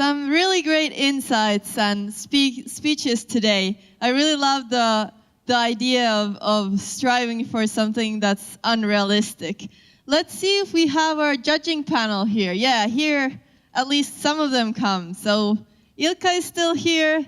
Some really great insights and speeches today. I really love the idea of striving for something that's unrealistic. Let's see if we have our judging panel here. Yeah, here at least some of them come. So Ilkka is still here,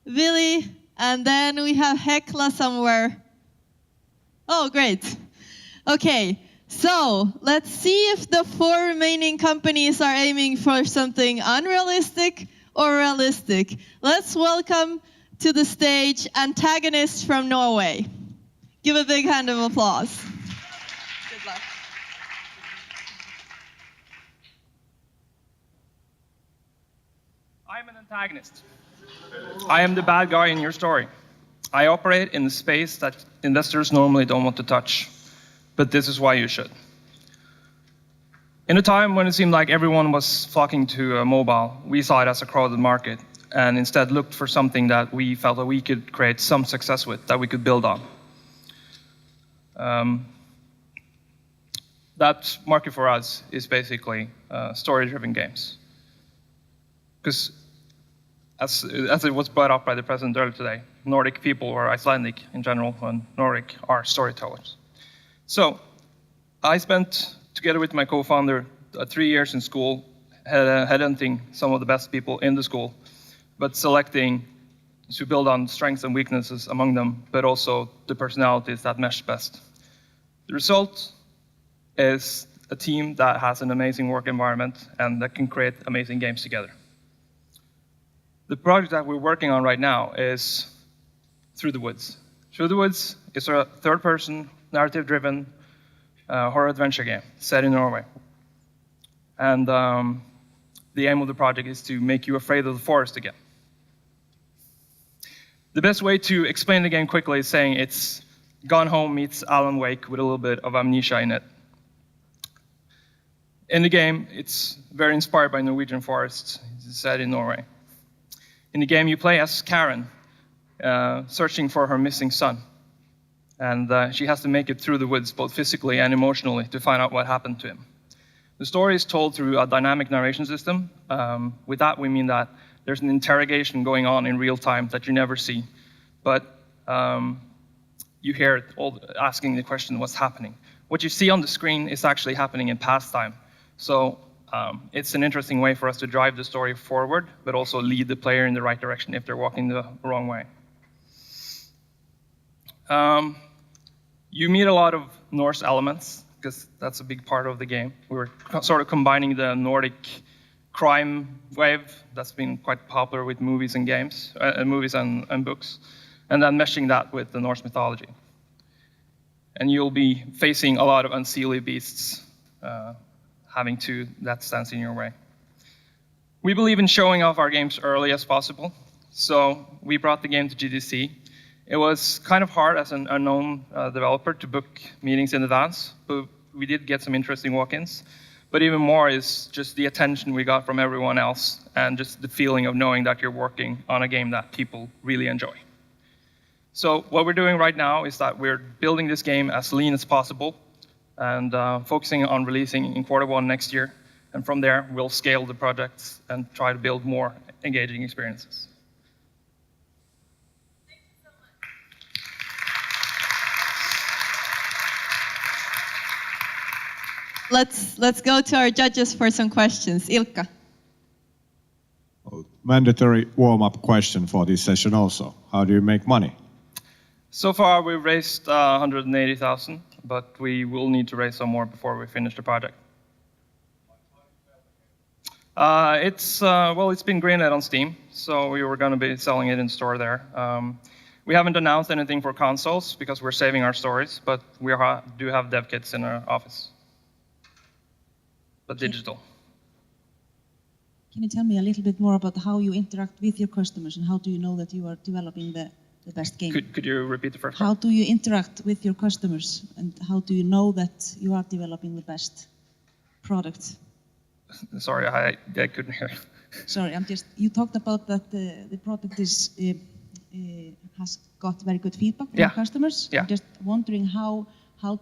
Vili, and then we have Hekla somewhere. Oh, great. Okay, so let's see if the 4 remaining companies are aiming for something unrealistic or realistic. Let's welcome to the stage Antagonist from Norway. Give a big hand of applause. Good luck. I'm an antagonist. I am the bad guy in your story. I operate in the space that investors normally don't want to touch, but this is why you should. In a time when it seemed like everyone was flocking to mobile, we saw it as a crowded market and instead looked for something that we felt that we could create some success with, that we could build on. That market for us is basically story-driven games. Because as it was brought up by the president earlier today, Nordic people, or Icelandic in general, and Nordic are storytellers. So I spent, together with my co-founder, 3 years in school, headhunting some of the best people in the school, but selecting to build on strengths and weaknesses among them, but also the personalities that mesh best. The result is a team that has an amazing work environment and that can create amazing games together. The project that we're working on right now is Through the Woods. Through the Woods is a third-person, narrative-driven horror adventure game set in Norway. And the aim of the project is to make you afraid of the forest again. The best way to explain the game quickly is saying it's Gone Home meets Alan Wake with a little bit of amnesia in it. In the game, it's very inspired by Norwegian forests. It's set in Norway. In the game, you play as Karen, searching for her missing son. And she has to make it through the woods, both physically and emotionally, to find out what happened to him. The story is told through a dynamic narration system. With that, we mean that there's an interrogation going on in real time that you never see. But you hear it all asking the question, what's happening? What you see on the screen is actually happening in past time. So it's an interesting way for us to drive the story forward, but also lead the player in the right direction if they're walking the wrong way. You meet a lot of Norse elements, because that's a big part of the game. We were sort of combining the Nordic crime wave that's been quite popular with movies and games, movies and books, and then meshing that with the Norse mythology. And you'll be facing a lot of unseelie beasts that stands in your way. We believe in showing off our games early as possible, so we brought the game to GDC. It was kind of hard as an unknown developer to book meetings in advance, but we did get some interesting walk-ins. But even more is just the attention we got from everyone else and just the feeling of knowing that you're working on a game that people really enjoy. So what we're doing right now is that we're building this game as lean as possible and focusing on releasing in Q1 next year. And from there, we'll scale the projects and try to build more engaging experiences. Thank you so much. Let's go to our judges for some questions. Ilkka. Mandatory warm-up question for this session also. How do you make money? So far, we've raised 180,000, but we will need to raise some more before we finish the project. It's been greenlit on Steam, so we were going to be selling it in store there. We haven't announced anything for consoles because we're saving our stories, but we do have dev kits in our office. But digital. Can you tell me a little bit more about how you interact with your customers and how do you know that you are developing the best game? Could you repeat the first How part? do you interact with your customers and how do you know that you are developing the best product? Sorry, I couldn't hear. Sorry, you talked about that the product has got very good feedback from Yeah. customers. Yeah. I'm just wondering how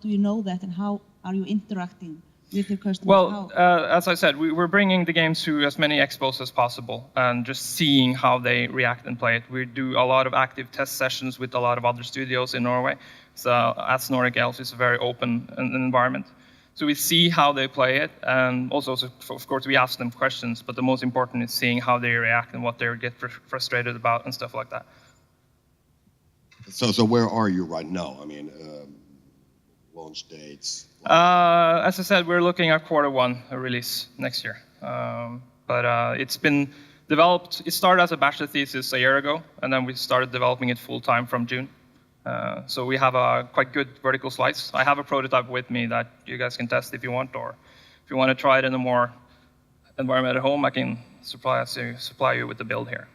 do you know that and how are you interacting with your customers? Well, How? as I said, we're bringing the games to as many expos as possible and just seeing how they react and play it. We do a lot of active test sessions with a lot of other studios in Norway. So as Nordic Elves is a very open environment. So we see how they play it, and also, of course, we ask them questions, but the most important is seeing how they react and what they get frustrated about and stuff like that. So where are you right now? I mean, launch dates? As I said, we're looking at Q1 release next year. But it's been developed, it started as a bachelor thesis a year ago, and then we started developing it full-time from June. So we have a quite good vertical slice. I have a prototype with me that you guys can test if you want, or if you want to try it in a more environment at home, I can supply you with the build here.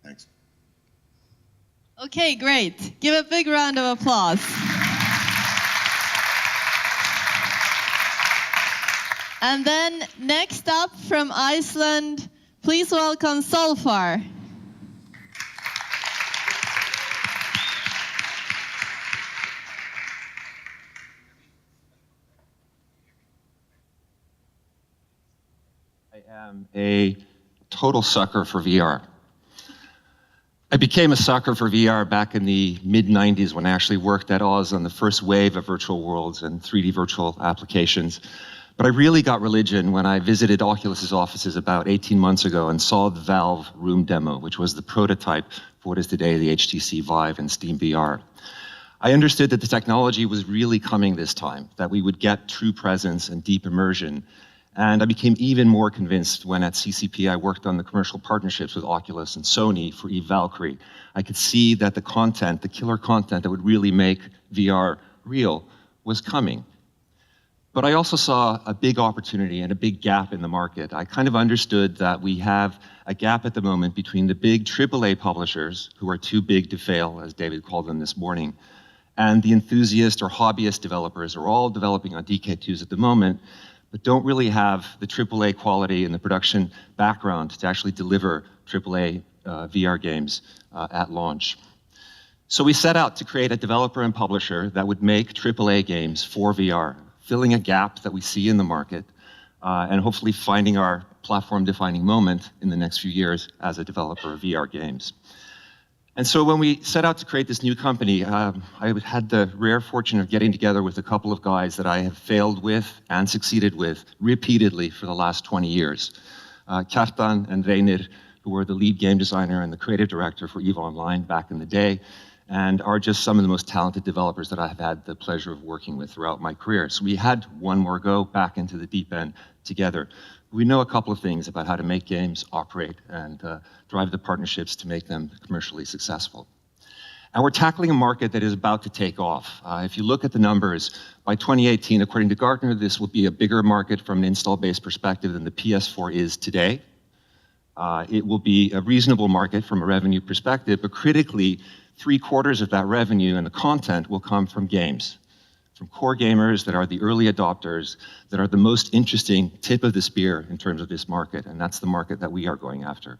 Thanks. Okay, great. Give a big round of applause. And then next up from Iceland, please welcome Sólfar. I am a total sucker for VR. I became a sucker for VR back in the mid-90s when I actually worked at Oz on the first wave of virtual worlds and 3D virtual applications. But I really got religion when I visited Oculus's offices about 18 months ago and saw the Valve Room demo, which was the prototype for what is today the HTC Vive and Steam VR. I understood that the technology was really coming this time, that we would get true presence and deep immersion. And I became even more convinced when at CCP I worked on the commercial partnerships with Oculus and Sony for Eve Valkyrie. I could see that the content, the killer content that would really make VR real was coming. But I also saw a big opportunity and a big gap in the market. I kind of understood that we have a gap at the moment between the big AAA publishers, who are too big to fail, as David called them this morning, and the enthusiast or hobbyist developers who are all developing on DK2s at the moment, but don't really have the AAA quality and the production background to actually deliver AAA VR games at launch. So we set out to create a developer and publisher that would make AAA games for VR, filling a gap that we see in the market, and hopefully finding our platform-defining moment in the next few years as a developer of VR games. And so when we set out to create this new company, I had the rare fortune of getting together with a couple of guys that I have failed with and succeeded with repeatedly for the last 20 years. Kjartan and Reynir, who were the lead game designer and the creative director for EVE Online back in the day, and are just some of the most talented developers that I have had the pleasure of working with throughout my career. So we had one more go back into the deep end together. We know a couple of things about how to make games operate and drive the partnerships to make them commercially successful. And we're tackling a market that is about to take off. If you look at the numbers, by 2018, according to Gartner, this will be a bigger market from an install base perspective than the PS4 is today. It will be a reasonable market from a revenue perspective, but critically, 3/4 of that revenue and the content will come from games, from core gamers that are the early adopters, that are the most interesting tip of the spear in terms of this market, and that's the market that we are going after.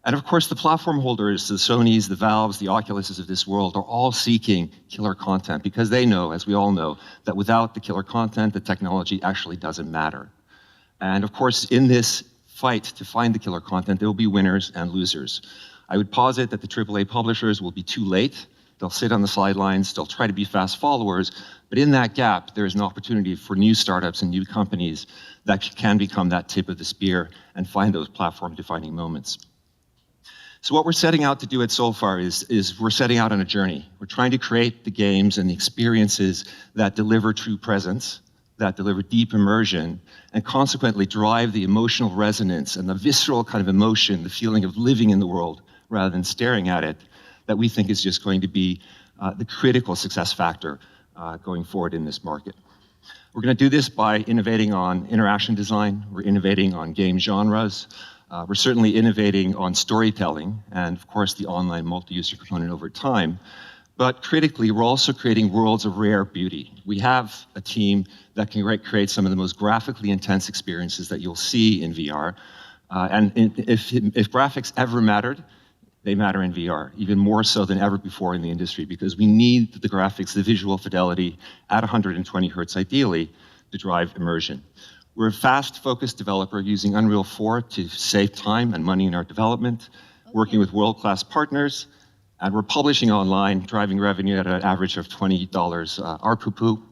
And of course, the platform holders, the Sonys, the Valves, the Oculuses of this world are all seeking killer content because they know, as we all know, that without the killer content, the technology actually doesn't matter. And of course, in this fight to find the killer content, there will be winners and losers. I would posit that the AAA publishers will be too late. They'll sit on the sidelines, they'll try to be fast followers, but in that gap, there is an opportunity for new startups and new companies that can become that tip of the spear and find those platform-defining moments. So what we're setting out to do at Sólfar is we're setting out on a journey. We're trying to create the games and the experiences that deliver true presence, that deliver deep immersion, and consequently drive the emotional resonance and the visceral kind of emotion, the feeling of living in the world rather than staring at it, that we think is just going to be the critical success factor going forward in this market. We're going to do this by innovating on interaction design. We're innovating on game genres. We're certainly innovating on storytelling and, of course, the online multi-user component over time. But critically, we're also creating worlds of rare beauty. We have a team that can create some of the most graphically intense experiences that you'll see in VR. And if graphics ever mattered, they matter in VR, even more so than ever before in the industry, because we need the graphics, the visual fidelity at 120 hertz ideally to drive immersion. We're a fast, focused developer using Unreal 4 to save time and money in our development, working with world-class partners, and we're publishing online, driving revenue at an average of $20 ARPU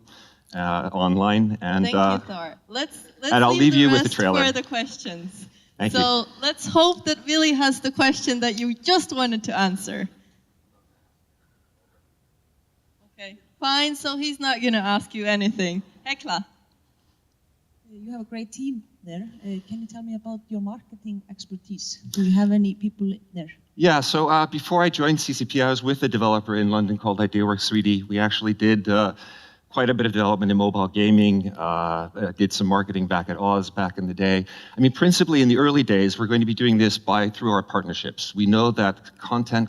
online. And, Thank you, Thor. Let's and I'll leave you with the rest trailer. for the questions. Thank you. So let's hope that Willy has the question that you just wanted to answer. Okay, fine. So he's not going to ask you anything. Hekla. You have a great team there. Can you tell me about your marketing expertise? Do you have any people there? Yeah, so before I joined CCP, I was with a developer in London called IdeaWorks 3D. We actually did quite a bit of development in mobile gaming, did some marketing back at Oz back in the day. I mean, principally in the early days, we're going to be doing this through our partnerships. We know that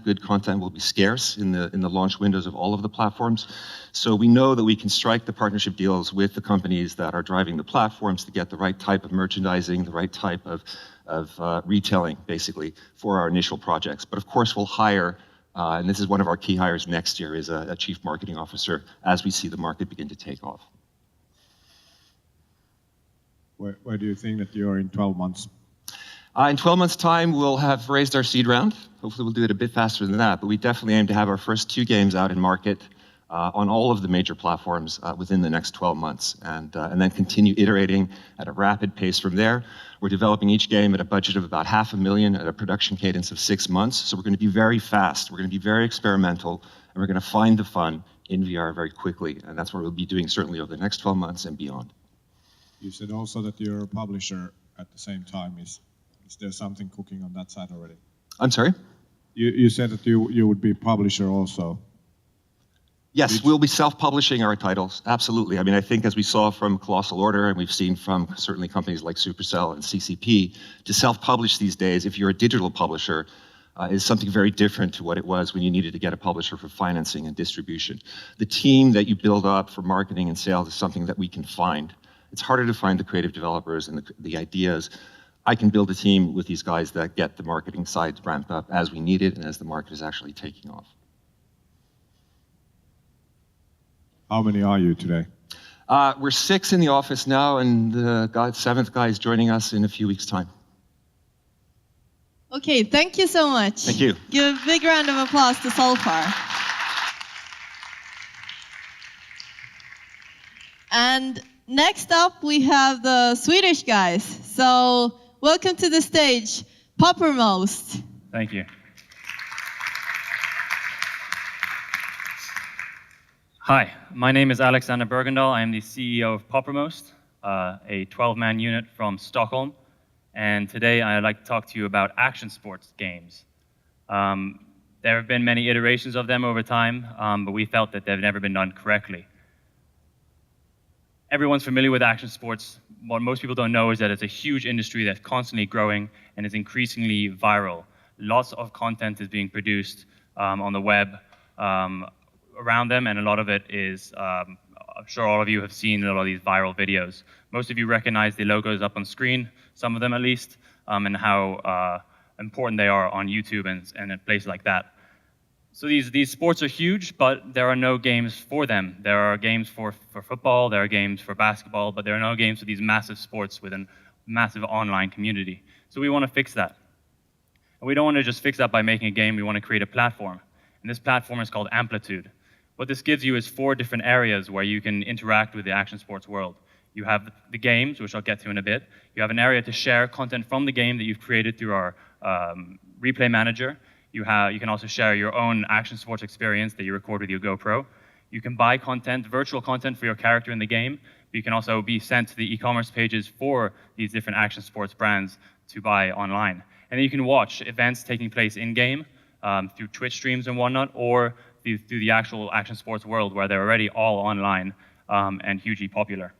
good content will be scarce in the launch windows of all of the platforms. So we know that we can strike the partnership deals with the companies that are driving the platforms to get the right type of merchandising, the right type of retailing, basically, for our initial projects. But of course, we'll hire and this is one of our key hires next year, is a chief marketing officer as we see the market begin to take off. Where do you think that you're in 12 months? In 12 months' time, we'll have raised our seed round. Hopefully, we'll do it a bit faster than that, but we definitely aim to have our first 2 games out in market on all of the major platforms within the next 12 months, and then continue iterating at a rapid pace from there. We're developing each game at a budget of about $500,000 at a production cadence of 6 months, so we're going to be very fast, we're going to be very experimental, and we're going to find the fun in VR very quickly, and that's what we'll be doing certainly over the next 12 months and beyond. You said also that you're a publisher at the same time. Is there something cooking on that side already? I'm sorry? You said that you would be publisher also. Yes, we'll be self-publishing our titles, absolutely. I mean, I think as we saw from Colossal Order, and we've seen from certainly companies like Supercell and CCP, to self-publish these days, if you're a digital publisher, is something very different to what it was when you needed to get a publisher for financing and distribution. The team that you build up for marketing and sales is something that we can find. It's harder to find the creative developers and the ideas. I can build a team with these guys that get the marketing side ramped up as we need it and as the market is actually taking off. How many are you today? We're 6 in the office now, and the 7th guy is joining us in a few weeks' time. Okay, thank you so much. Thank you. Give a big round of applause to Sólfar. And next up, we have the Swedish guys. So welcome to the stage, Poppermost. Thank you. Hi, my name is Alexander Bergendahl. I am the CEO of Poppermost, a 12-man unit from Stockholm. And today I'd like to talk to you about action sports games. There have been many iterations of them over time, but we felt that they've never been done correctly. Everyone's familiar with action sports. What most people don't know is that it's a huge industry that's constantly growing and is increasingly viral. Lots of content is being produced on the web around them, and a lot of it is, I'm sure all of you have seen a lot of these viral videos. Most of you recognize the logos up on screen, some of them at least, and how important they are on YouTube and a place like that. So these sports are huge, but there are no games for them. There are games for football, there are games for basketball, but there are no games for these massive sports with a massive online community. So we want to fix that. And we don't want to just fix that by making a game, we want to create a platform. And this platform is called Amplitude. What this gives you is 4 different areas where you can interact with the action sports world. You have the games, which I'll get to in a bit. You have an area to share content from the game that you've created through our replay manager. You can also share your own action sports experience that you record with your GoPro. You can buy content, virtual content for your character in the game, but you can also be sent to the e-commerce pages for these different action sports brands to buy online. And then you can watch events taking place in-game through Twitch streams and whatnot, or through the actual action sports world where they're already all online and hugely popular.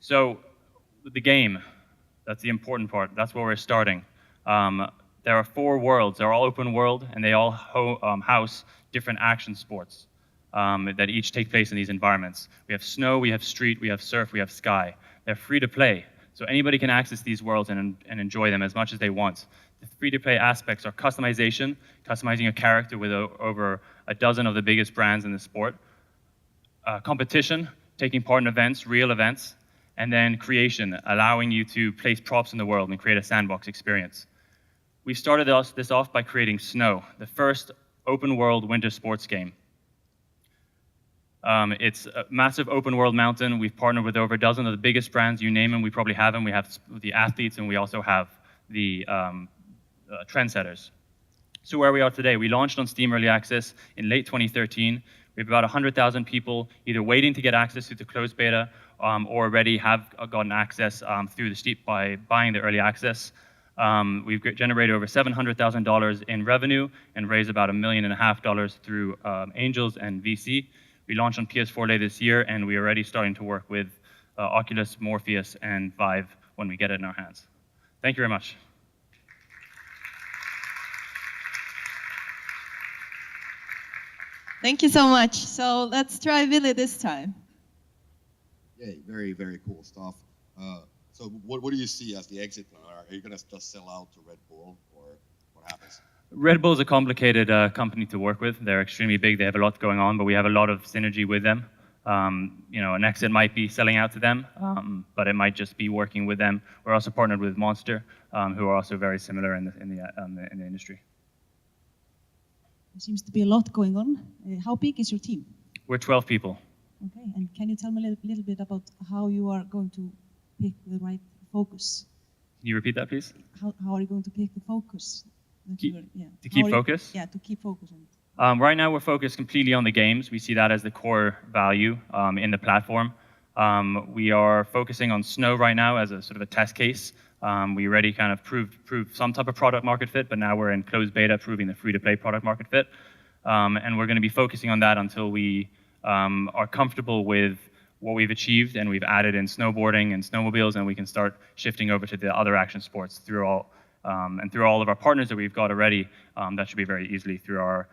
So the game, that's the important part. That's where we're starting. There are 4 worlds. They're all open world, and they all house different action sports that each take place in these environments. We have snow, we have street, we have surf, we have sky. They're free to play, so anybody can access these worlds and enjoy them as much as they want. The free-to-play aspects are customization, customizing a character with over a dozen of the biggest brands in the sport, competition, taking part in events, real events, and then creation, allowing you to place props in the world and create a sandbox experience. We started this off by creating Snow, the first open-world winter sports game. It's a massive open-world mountain. We've partnered with over a dozen of the biggest brands. You name them, we probably have them. We have the athletes, and we also have the trendsetters. So where we are today, we launched on Steam Early Access in late 2013. We have about 100,000 people either waiting to get access to the closed beta or already have gotten access through the Steam by buying the early access. We've generated over $700,000 in revenue and raised about $1.5 million through angels and VC. We launched on PS4 later this year, and we're already starting to work with Oculus, Morpheus, and Vive when we get it in our hands. Thank you very much. Thank you so much. So let's try Willy this time. Yay, very, very cool stuff. So what do you see as the exit plan? Are you going to just sell out to Red Bull, or what happens? Red Bull is a complicated company to work with. They're extremely big. They have a lot going on, but we have a lot of synergy with them. An exit might be selling out to them, but it might just be working with them. We're also partnered with Monster, who are also very similar in the industry. There seems to be a lot going on. How big is your team? We're 12 people. Okay, and can you tell me a little bit about how you are going to pick the right focus? Can you repeat that, please? How are you going to pick the focus? To keep focus? Yeah, to keep focus on it. Right now, we're focused completely on the games. We see that as the core value in the platform. We are focusing on Snow right now as a sort of a test case. We already kind of proved some type of product market fit, but now we're in closed beta proving the free-to-play product market fit. And we're going to be focusing on that until we are comfortable with what we've achieved, and we've added in snowboarding and snowmobiles, and we can start shifting over to the other action sports through all of our partners that we've got already. That should be very easily through our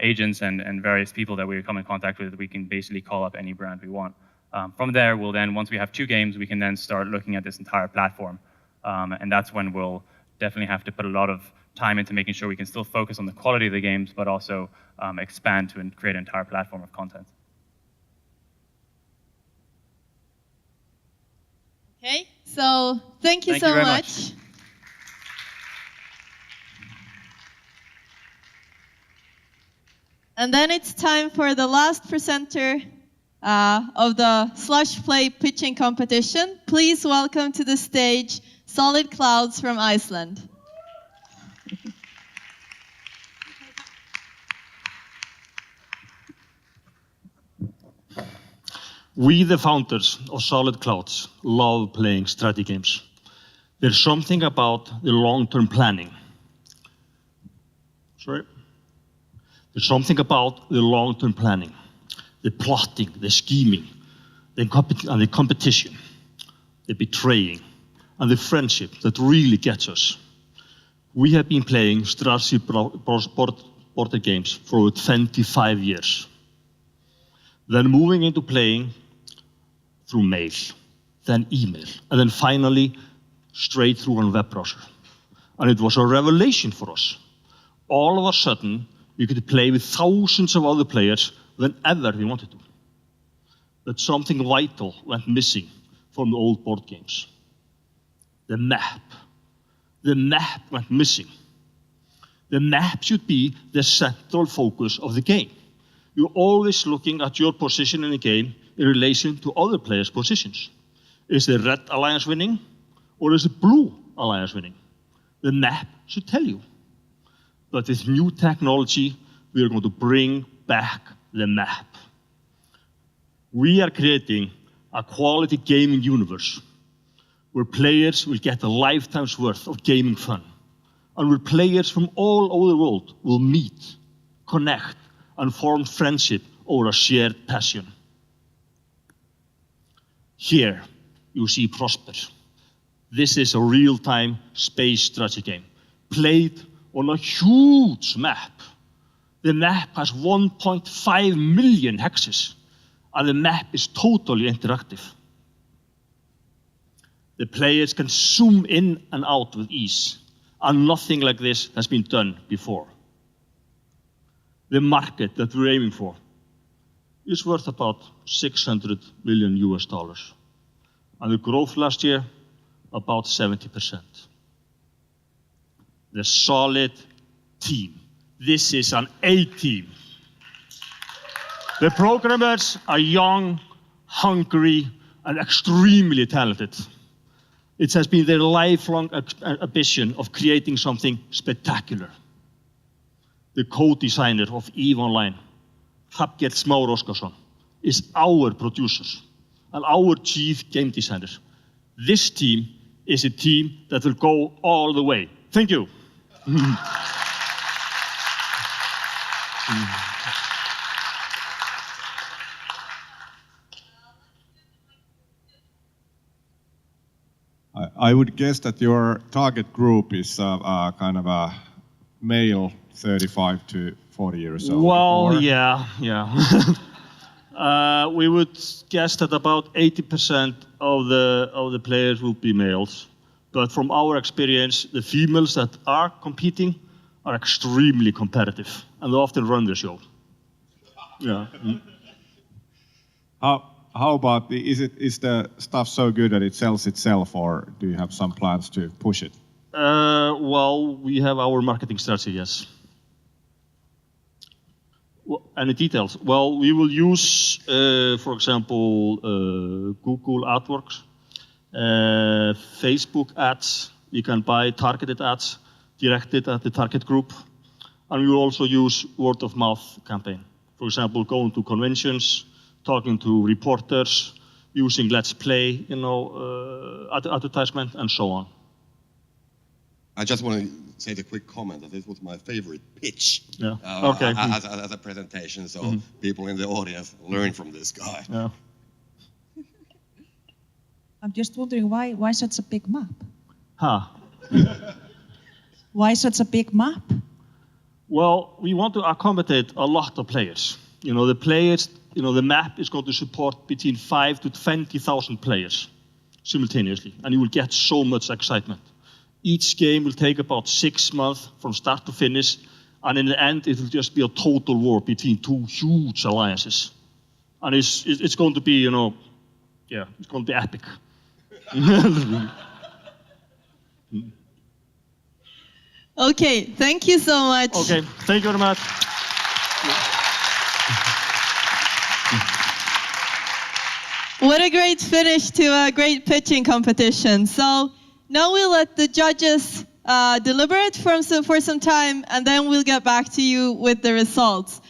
agents and various people that we come in contact with. We can basically call up any brand we want. From there, we'll then, once we have 2 games, we can then start looking at this entire platform. And that's when we'll definitely have to put a lot of time into making sure we can still focus on the quality of the games, but also expand to create an entire platform of content. Okay, so thank you so much. And then it's time for the last presenter of the Slush Play pitching competition. Please welcome to the stage Solid Clouds from Iceland. We, the founders of Solid Clouds, love playing strategy games. There's something about the long-term planning. There's something about the long-term planning, the plotting, the scheming, and the competition, the betraying, and the friendship that really gets us. We have been playing strategy board games for over 25 years. Then moving into playing through mail, then email, and then finally straight through on a web browser. And it was a revelation for us. All of a sudden, we could play with thousands of other players whenever we wanted to. But something vital went missing from the old board games. The map. The map went missing. The map should be the central focus of the game. You're always looking at your position in the game in relation to other players' positions. Is the red alliance winning, or is the blue alliance winning? The map should tell you. But with new technology, we are going to bring back the map. We are creating a quality gaming universe where players will get a lifetime's worth of gaming fun, and where players from all over the world will meet, connect, and form friendship over a shared passion. Here, you see Prosper. This is a real-time space strategy game, played on a huge map. The map has 1.5 million hexes, and the map is totally interactive. The players can zoom in and out with ease, and nothing like this has been done before. The market that we're aiming for is worth about $600 million US, and the growth last year about 70%. The solid team. This is an A team. The programmers are young, hungry, and extremely talented. It has been their lifelong ambition of creating something spectacular. The co-designer of EVE Online, Hrafnkell Smári Óskarsson, is our producer and our chief game designer. This team is a team that will go all the way. Thank you. I would guess that your target group is kind of a male 35 to 40 years old. Well, yeah. We would guess that about 80% of the players will be males. But from our experience, the females that are competing are extremely competitive, and they often run the show. Yeah. How about is the stuff so good that it sells itself, or do you have some plans to push it? Well, we have our marketing strategy, yes. Well, any details? Well, we will use, for example, Google AdWords, Facebook ads. You can buy targeted ads directed at the target group. And we will also use word of mouth campaign. For example, going to conventions, talking to reporters, using Let's Play, advertisement, and so on. I just want to say the quick comment that this was my favorite pitch Okay. as a presentation, so people in the audience learn from this guy. Yeah. I'm just wondering why such a big map? Why such a big map? Well, we want to accommodate a lot of players. The players, the map is going to support between 5 to 20,000 players simultaneously, and you will get so much excitement. Each game will take about 6 months from start to finish, and in the end, it will just be a total war between two huge alliances. And it's going to be, it's going to be epic. Okay, thank you so much. Okay, thank you very much. What a great finish to a great pitching competition. So now we'll let the judges deliberate for some time, and then we'll get back to you with the results.